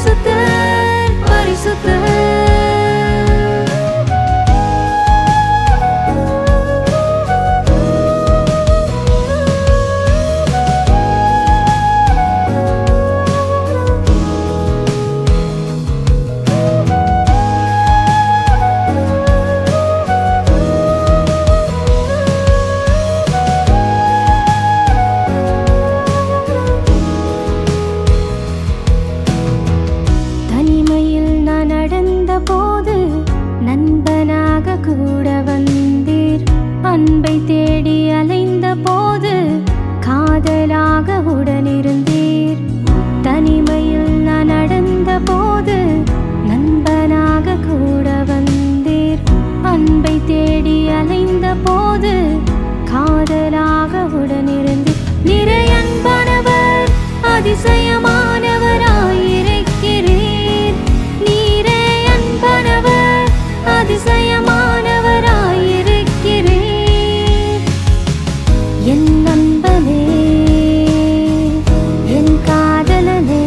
பரிசுத்தர் பரிசுத்தர். போது நண்பனாக கூட வந்தீர். அன்பை தேடி அலைந்த போது காதலாக உடனிருந்தீர். தனிமையில் நான் நடந்த போது நண்பனாக கூட வந்தீர். அன்பை தேடி அலைந்த போது காதலாக உடனிருந்தீர். நிறை அன்பானவர் அதிசயமானவராயிருக்கிறீர். அதிசயமானவராயிருக்கிறீர். என் நண்பனே, என் காதலனே,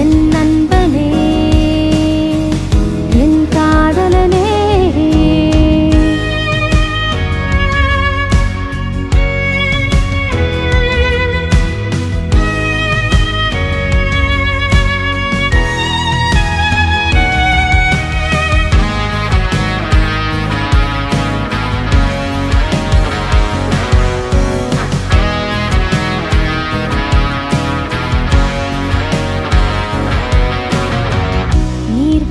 என் நண்பனே, என் காதலனே.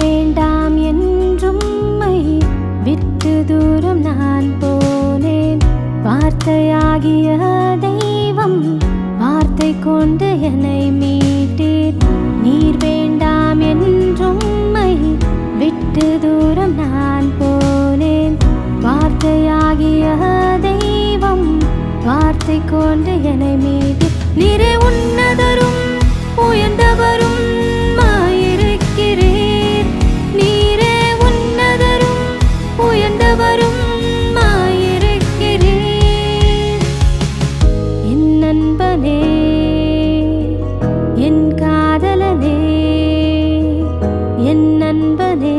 வேண்டாம் என்றும் விட்டு தூரம் நான் போனேன். வார்த்தையாகிய தெய்வம் வார்த்தை கொண்டு என்னை மீட்டீர். நீர் வேண்டாம் என்றும் விட்டு தூரம் நான் போனேன். வார்த்தையாகிய தெய்வம் வார்த்தை கொண்டு என்னை மீட்டீர். நீரே உன்னதரும் உயர்ந்தவரும் என் காதலனே, என் நண்பனே,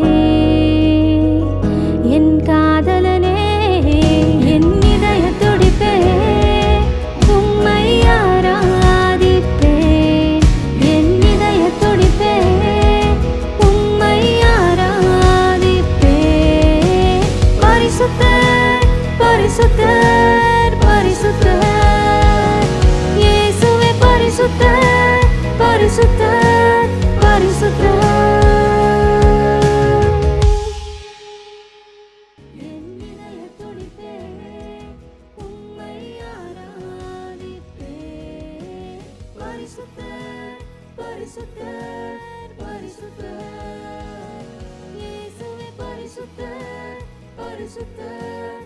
என் காதலனே. என் இதய துடிப்பே உம்மை ஆராதிப்பேன். என் இதய துடிப்பே உம்மை ஆராதிப்பேன். பரிசுத்தர் பரிசுத்தர் பரிசுத்தர். இயேசுவே பரிசுத்தர் பரிசுத்தர் பரிசுத்தர். என் இதய துடிப்பே உம்மை ஆராதிப்பேன். பரிசுத்தர் பரிசுத்தர் பரிசுத்தர். இயேசுவே பரிசுத்தர் பரிசுத்தர்